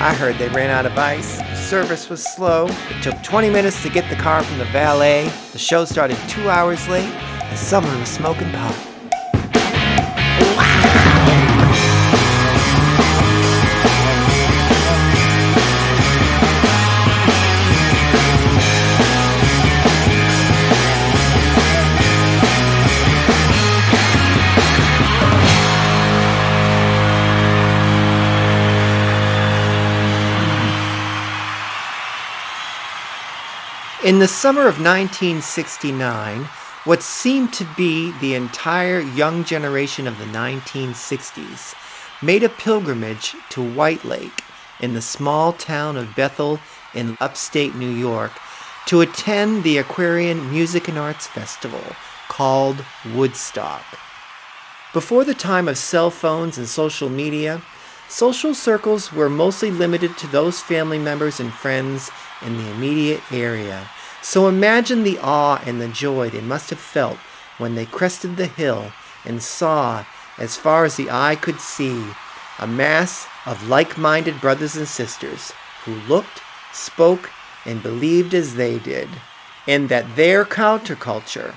I heard they ran out of ice. The service was slow. It took 20 minutes to get the car from the valet. The show started 2 hours late, and someone was smoking pot. In the summer of 1969, what seemed to be the entire young generation of the 1960s made a pilgrimage to White Lake in the small town of Bethel in upstate New York to attend the Aquarian Music and Arts Festival called Woodstock. Before the time of cell phones and social media, social circles were mostly limited to those family members and friends in the immediate area. So imagine the awe and the joy they must have felt when they crested the hill and saw, as far as the eye could see, a mass of like-minded brothers and sisters who looked, spoke, and believed as they did, and that their counterculture,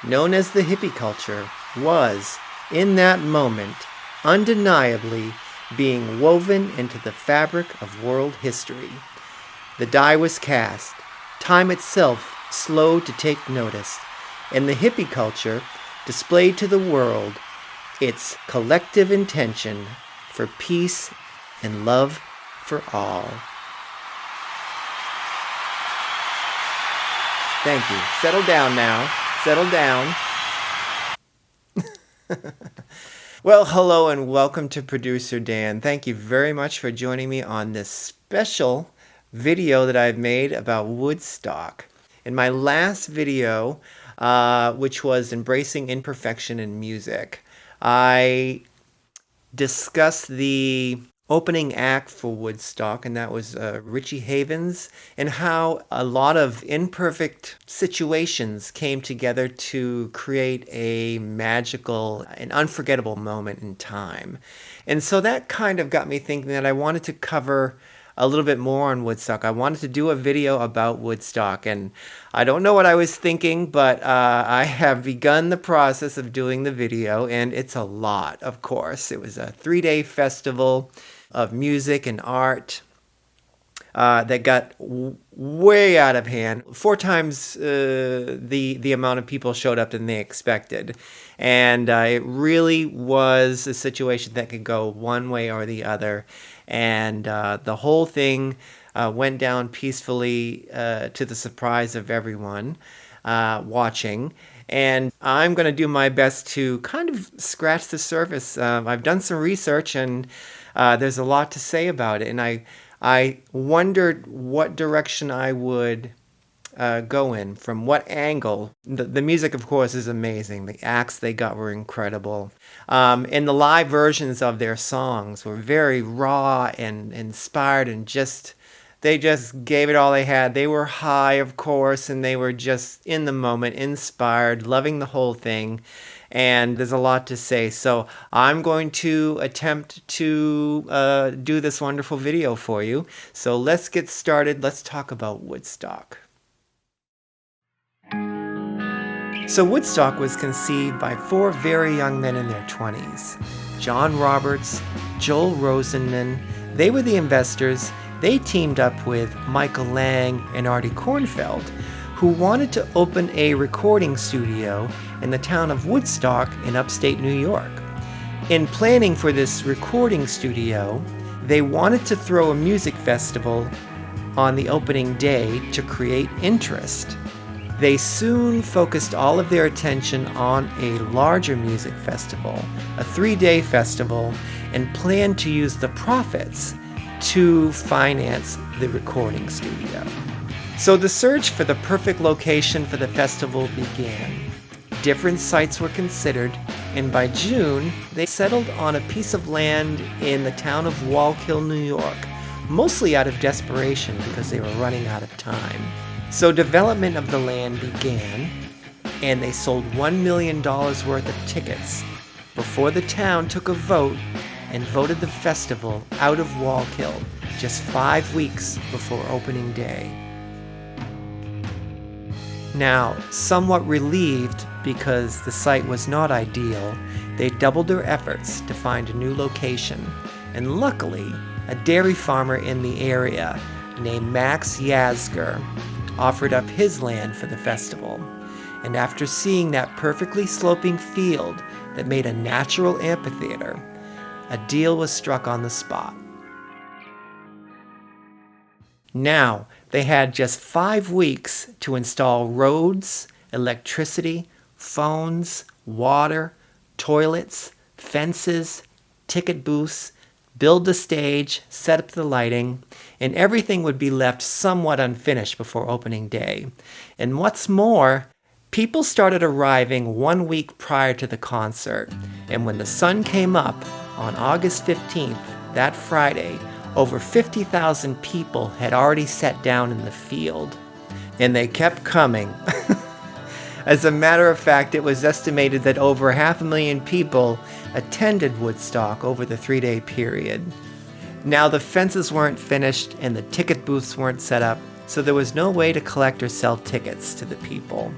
known as the hippie culture, was, in that moment, undeniably being woven into the fabric of world history. The die was cast, time itself slowed to take notice, and the hippie culture displayed to the world its collective intention for peace and love for all. Thank you. Settle down now. Settle down. Well, hello and welcome to Producer Dan. Thank you very much for joining me on this special video that I've made about Woodstock. In my last video, which was Embracing Imperfection in Music, I discussed the opening act for Woodstock, and that was Richie Havens, and how a lot of imperfect situations came together to create a magical and unforgettable moment in time. And so that kind of got me thinking that I wanted to cover a little bit more on Woodstock. I wanted to do a video about Woodstock, and I don't know what I was thinking, but I have begun the process of doing the video, and it's a lot, of course. It was a 3-day festival of music and art that got way out of hand. 4 times the amount of people showed up than they expected. And it really was a situation that could go one way or the other. And the whole thing went down peacefully to the surprise of everyone watching. And I'm going to do my best to kind of scratch the surface. I've done some research, and there's a lot to say about it. And I wondered what direction I would go in, from what angle. The music, of course, is amazing. The acts they got were incredible. And the live versions of their songs were very raw and inspired, and they just gave it all they had. They were high, of course, and they were just in the moment, inspired, loving the whole thing. And there's a lot to say. So I'm going to attempt to do this wonderful video for you. So let's get started. Let's talk about Woodstock. So Woodstock was conceived by 4 very young men in their 20s. John Roberts, Joel Rosenman, they were the investors. They teamed up with Michael Lang and Artie Kornfeld, who wanted to open a recording studio in the town of Woodstock in upstate New York. In planning for this recording studio, they wanted to throw a music festival on the opening day to create interest. They soon focused all of their attention on a larger music festival, a 3-day festival, and planned to use the profits to finance the recording studio. So the search for the perfect location for the festival began. Different sites were considered, and by June, they settled on a piece of land in the town of Wallkill, New York, mostly out of desperation because they were running out of time. So development of the land began, and they sold $1 million worth of tickets before the town took a vote and voted the festival out of Wallkill just 5 weeks before opening day. Now, somewhat relieved because the site was not ideal, they doubled their efforts to find a new location, and luckily, a dairy farmer in the area named Max Yazger offered up his land for the festival. And after seeing that perfectly sloping field that made a natural amphitheater, a deal was struck on the spot. Now, they had just 5 weeks to install roads, electricity, phones, water, toilets, fences, ticket booths, build the stage, set up the lighting, and everything would be left somewhat unfinished before opening day. And what's more, people started arriving 1 week prior to the concert, and when the sun came up on August 15th, that Friday, over 50,000 people had already sat down in the field. And they kept coming. As a matter of fact, it was estimated that over 500,000 people attended Woodstock over the 3-day period. Now, the fences weren't finished and the ticket booths weren't set up, so there was no way to collect or sell tickets to the people.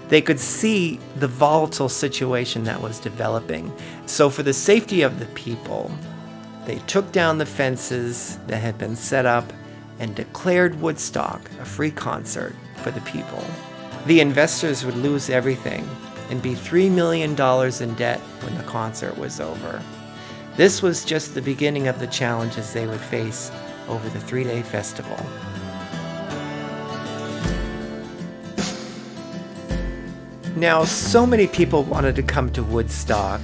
They could see the volatile situation that was developing. So for the safety of the people, they took down the fences that had been set up and declared Woodstock a free concert for the people. The investors would lose everything and be $3 million in debt when the concert was over. This was just the beginning of the challenges they would face over the 3-day festival. Now, so many people wanted to come to Woodstock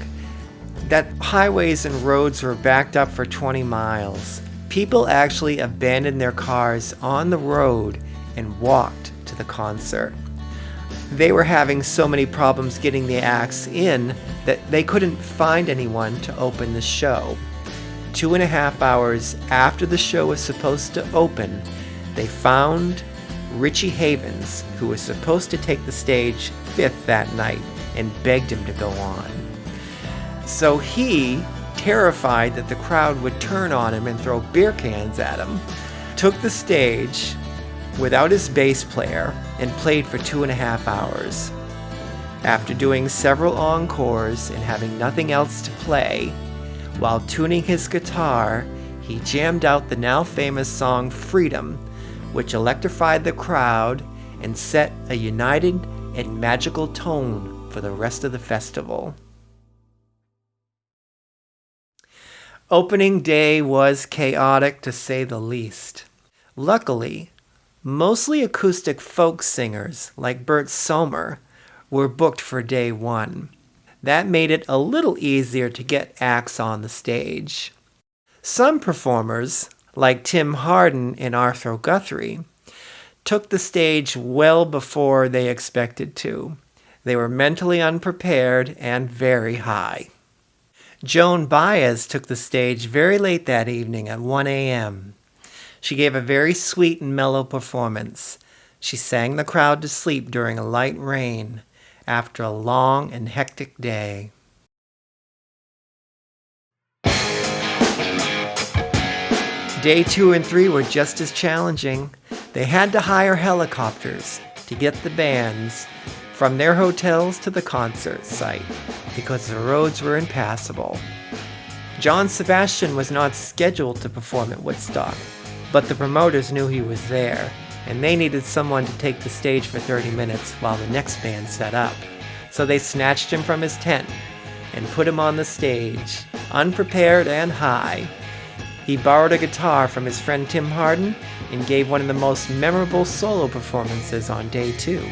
that highways and roads were backed up for 20 miles. People actually abandoned their cars on the road and walked to the concert. They were having so many problems getting the acts in that they couldn't find anyone to open the show. 2.5 hours after the show was supposed to open, they found Richie Havens, who was supposed to take the stage 5th that night, and begged him to go on. So he, terrified that the crowd would turn on him and throw beer cans at him, took the stage without his bass player and played for 2.5 hours. After doing several encores and having nothing else to play, while tuning his guitar, he jammed out the now famous song Freedom, which electrified the crowd and set a united and magical tone for the rest of the festival. Opening day was chaotic, to say the least. Luckily, mostly acoustic folk singers like Bert Sommer were booked for day 1. That made it a little easier to get acts on the stage. Some performers, like Tim Hardin and Arthur Guthrie, took the stage well before they expected to. They were mentally unprepared and very high. Joan Baez took the stage very late that evening at 1 a.m. She gave a very sweet and mellow performance. She sang the crowd to sleep during a light rain after a long and hectic day. Day 2 and 3 were just as challenging. They had to hire helicopters to get the bands from their hotels to the concert site because the roads were impassable. John Sebastian was not scheduled to perform at Woodstock, but the promoters knew he was there, and they needed someone to take the stage for 30 minutes while the next band set up. So they snatched him from his tent and put him on the stage, unprepared and high. He borrowed a guitar from his friend Tim Hardin and gave one of the most memorable solo performances on day 2.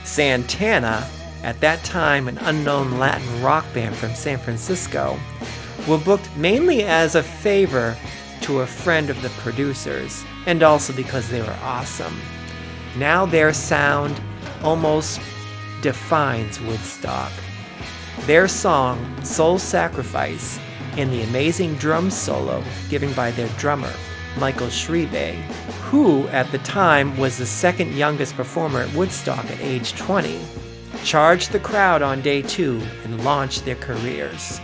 Santana, at that time an unknown Latin rock band from San Francisco, were booked mainly as a favor to a friend of the producers, and also because they were awesome. Now their sound almost defines Woodstock. Their song, Soul Sacrifice, and the amazing drum solo given by their drummer, Michael Shrieve, who at the time was the second youngest performer at Woodstock at age 20, charged the crowd on day 2 and launched their careers.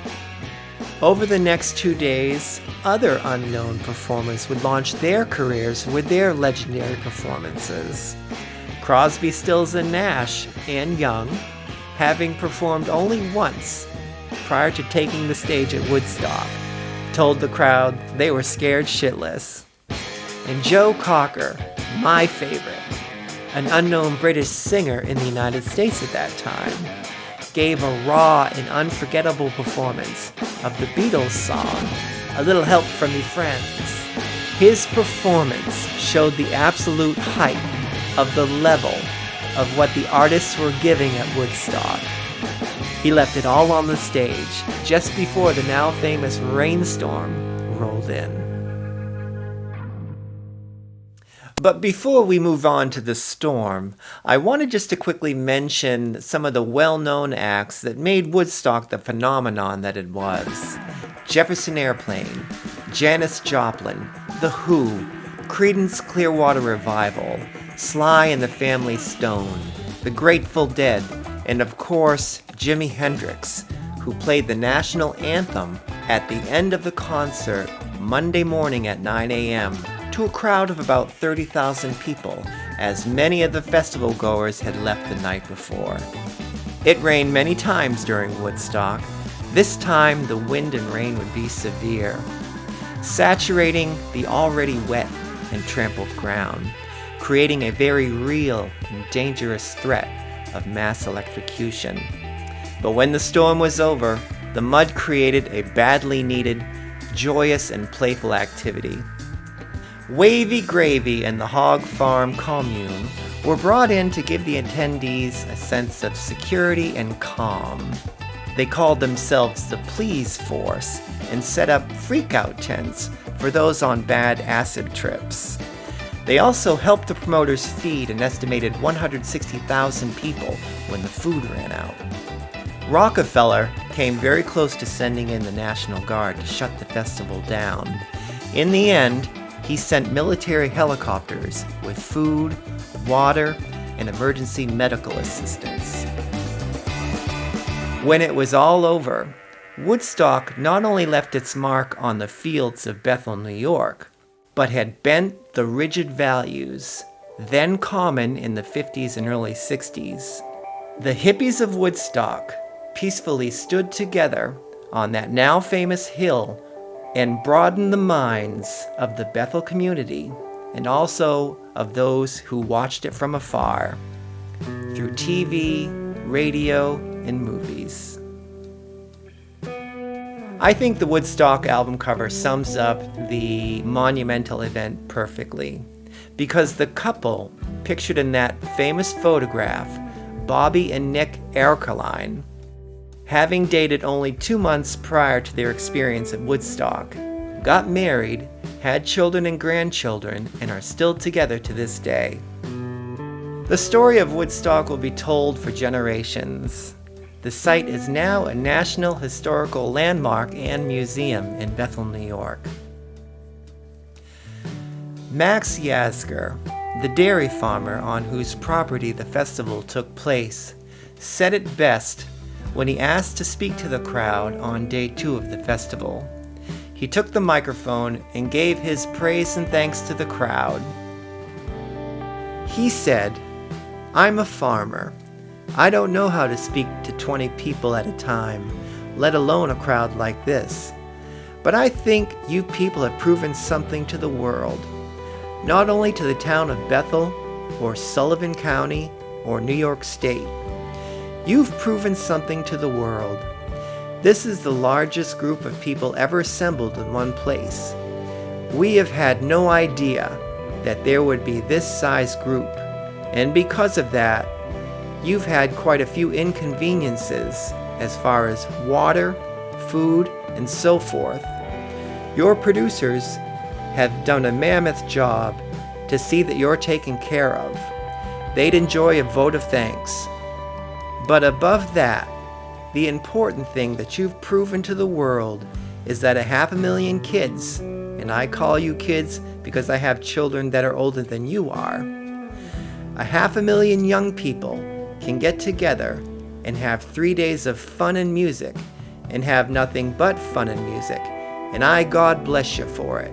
Over the next 2 days, other unknown performers would launch their careers with their legendary performances. Crosby, Stills, and Nash, and Young, having performed only once prior to taking the stage at Woodstock, told the crowd they were scared shitless. And Joe Cocker, my favorite, an unknown British singer in the United States at that time, gave a raw and unforgettable performance of the Beatles song, A Little Help from Your Friends. His performance showed the absolute height of the level of what the artists were giving at Woodstock. He left it all on the stage just before the now famous rainstorm rolled in. But before we move on to the storm, I wanted just to quickly mention some of the well-known acts that made Woodstock the phenomenon that it was. Jefferson Airplane, Janis Joplin, The Who, Creedence Clearwater Revival, Sly and the Family Stone, The Grateful Dead, and of course, Jimi Hendrix, who played the national anthem at the end of the concert Monday morning at 9 a.m. to a crowd of about 30,000 people, as many of the festival goers had left the night before. It rained many times during Woodstock. This time, the wind and rain would be severe, saturating the already wet and trampled ground, creating a very real and dangerous threat of mass electrocution. But when the storm was over, the mud created a badly needed, joyous and playful activity. Wavy Gravy and the Hog Farm Commune were brought in to give the attendees a sense of security and calm. They called themselves the Please Force and set up freak-out tents for those on bad acid trips. They also helped the promoters feed an estimated 160,000 people when the food ran out. Rockefeller came very close to sending in the National Guard to shut the festival down. In the end, he sent military helicopters with food, water, and emergency medical assistance. When it was all over, Woodstock not only left its mark on the fields of Bethel, New York, but had bent the rigid values then common in the 50s and early 60s. The hippies of Woodstock peacefully stood together on that now famous hill and broadened the minds of the Bethel community and also of those who watched it from afar through TV, radio, and movies. I think the Woodstock album cover sums up the monumental event perfectly, because the couple pictured in that famous photograph, Bobby and Nick Erkeline, having dated only 2 months prior to their experience at Woodstock, got married, had children and grandchildren, and are still together to this day. The story of Woodstock will be told for generations. The site is now a National Historical Landmark and Museum in Bethel, New York. Max Yasgur, the dairy farmer on whose property the festival took place, said it best when he asked to speak to the crowd on day 2 of the festival. He took the microphone and gave his praise and thanks to the crowd. He said, "I'm a farmer. I don't know how to speak to 20 people at a time, let alone a crowd like this. But I think you people have proven something to the world, not only to the town of Bethel or Sullivan County or New York State. You've proven something to the world. This is the largest group of people ever assembled in one place. We have had no idea that there would be this size group, and because of that, you've had quite a few inconveniences as far as water, food, and so forth. Your producers have done a mammoth job to see that you're taken care of. They'd enjoy a vote of thanks. But above that, the important thing that you've proven to the world is that 500,000 kids, and I call you kids because I have children that are older than you are, 500,000 young people can get together and have 3 days of fun and music and have nothing but fun and music. And I God bless you for it.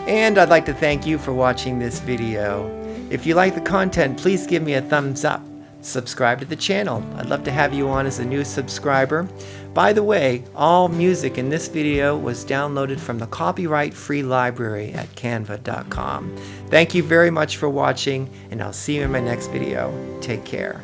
And I'd like to thank you for watching this video. If you like the content, please give me a thumbs up. Subscribe to the channel. I'd love to have you on as a new subscriber. By the way, all music in this video was downloaded from the copyright-free library at canva.com. Thank you very much for watching, and I'll see you in my next video. Take care.